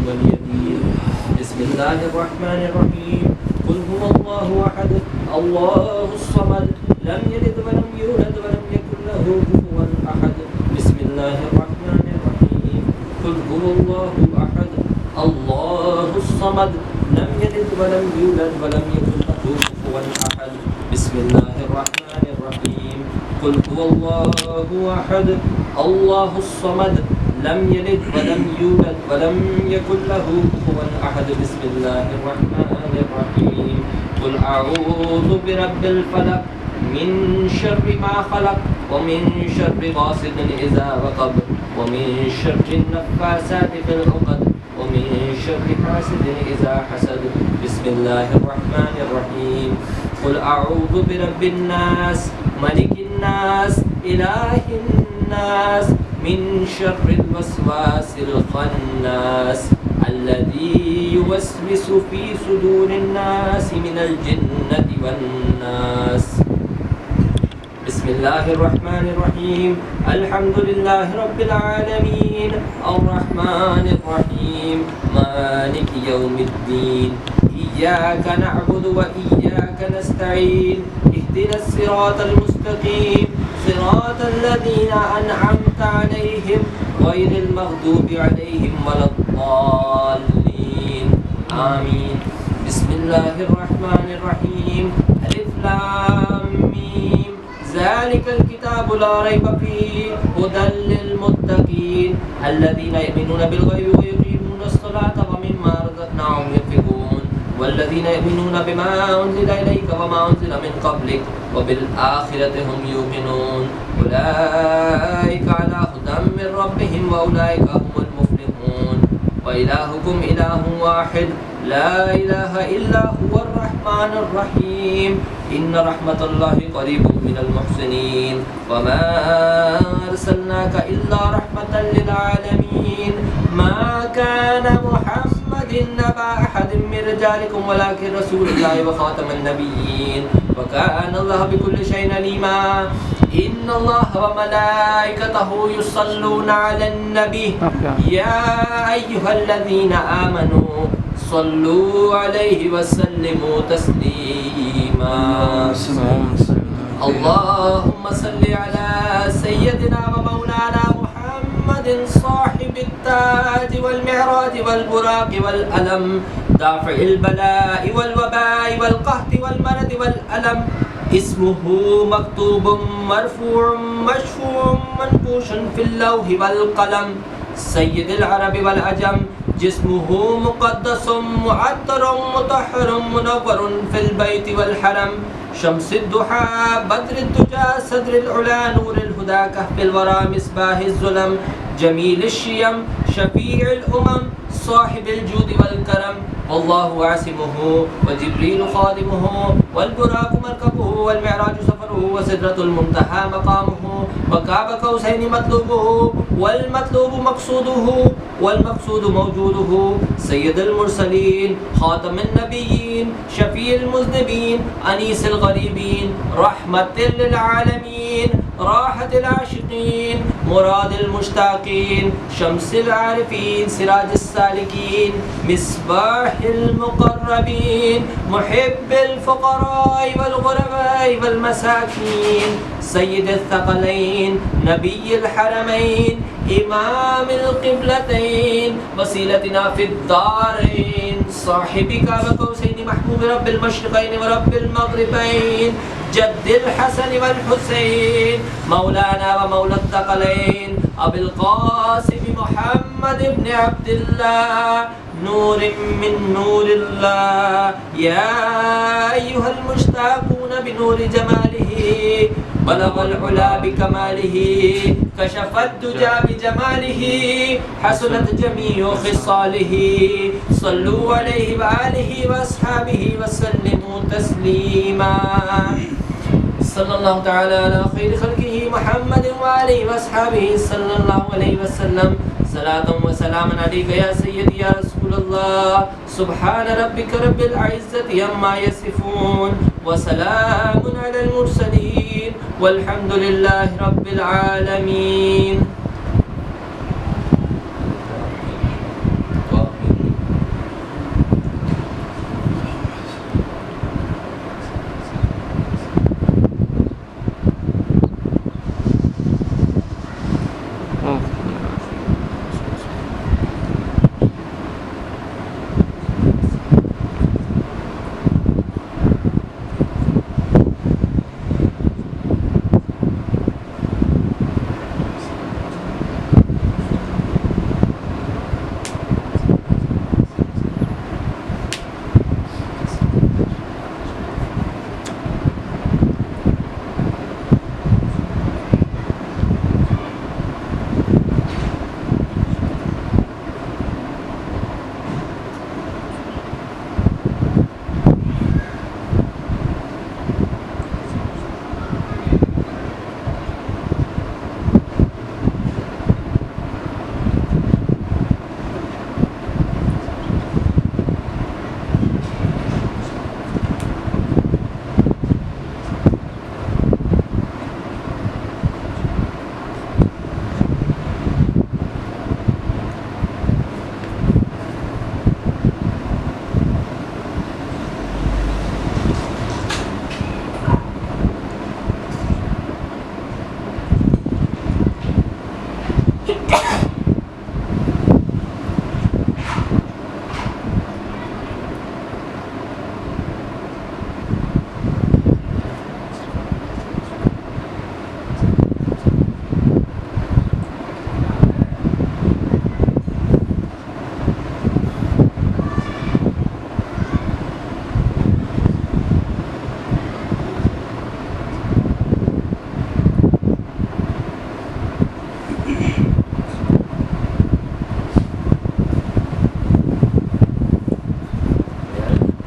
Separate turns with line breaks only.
ولي دين. بسم الله الرحمن الرحيم. قل هو الله أحد الله الصمد لم يلد ولم يولد ولم يكن له كفوا أحد. بسم الله الرحمن الرحيم. قل هو الله أحد الله الصمد لم يلد ولم يولد ولم يكن له كفوا أحد. بسم الله الرحمن الرحيم. قل هو الله أحد الله الصمد لم يلد ولم يولد ولم يكن له كفوا أحد. بسم الله الرحمن الرحيم. قل أعوذ برب الفلق من شر ما خلق ومن شر غاسق إذا وقب ومن شر النفاثات في العقد ومن شر حاسد إذا حسد. بسم الله الرحمن الرحيم. قل أعوذ برب الناس ملك الناس إله الناس من شر الوسواس الخناس الذي يوسوس في صدور الناس من الجنة والناس. بسم الله الرحمن الرحيم. الحمد لله رب العالمين الرحمن الرحيم مالك يوم الدين. إياك نعبد وإياك نستعين. اهدنا الصراط المستقيم صراط الذين أنعمت عليهم غير المغضوب عليهم ولا الضالين آمين. بسم الله الرحمن الرحيم. ألف لام ميم ذلك الكتاب لا ريب فيه هدى للمتقين الذين يؤمنون بالغيب ويقيمون الصلاة ومما رزقناهم ينفقون والذين يؤمنون بما أنزل إليك وما أنزل من قبلك وبالآخرة هم يوقنون أولئك على هدى من ربهم وأولئك هم المفلحون. وإلهكم إله واحد لا إله إلا هو الرحمن الرحيم. إن رحمة الله قريب من المحسنين. وما أرسلناك إلا رحمة للعالمين. ما كان محمد نبا أحد من رجالكم ولكن رسول الله وخاتم النبيين وكان الله بكل شيء عليما. إن الله وملائكته يصلون على النبي يا أيها الذين آمنوا صلوا عليه وسلموا تسليما. اللهم صل على سيدنا ومولانا محمد صاحب التاج والمعراج والبراق والألم دافع البلاء والوباء والقهط والمرض والألم. اسمه مكتوب مرفوع مشفوع منقوش في اللوح والقلم. سيد العرب والعجم جسمه مقدس معطر مطهر منور في البيت والحرم. شمس الضحى بدر الدجى صدر العلا نور الهدى كهف الورى مصباح الظلم جميل الشيم شفيع الأمم صاحب الجود والكرم. والله عاصمه وجبريل خادمه والبراق مركبه والمعراج سفره وسدرة المنتهى مقامه وكعب قوسين مطلوبه والمطلوب مقصوده والمقصود موجوده. سيد المرسلين خاتم النبيين شفيع المذنبين أنيس الغريبين رحمة للعالمين راحة العاشقين مراد المشتاقين شمس العارفين سراج السالكين مصباح المقربين محب الفقراء والغرباء والمساكين سيد الثقلين نبي الحرمين إمام القبلتين وسيلتنا في الدارين صاحبك وقوسين محبوب رب المشرقين ورب المغربين جد الحسن والحسين مولانا ومولى الثقلين أبي القاسم محمد بن عبد الله نور من نور الله. يا أيها المشتاقون بنور جماله بلغ العلا بكماله كشف الدجى بجماله حسنت جميع خصاله. صلوا عليه وآله وأصحابه وسلموا تسليما. صلى الله تعالى على خير خلقه محمد وآله وأصحابه صلى الله عليه وسلم. صلاة وسلاما عليك يا سيدي يا رسول الله. سبحان ربك رب العزة عما يصفون وسلام على المرسلين والحمد لله رب العالمين.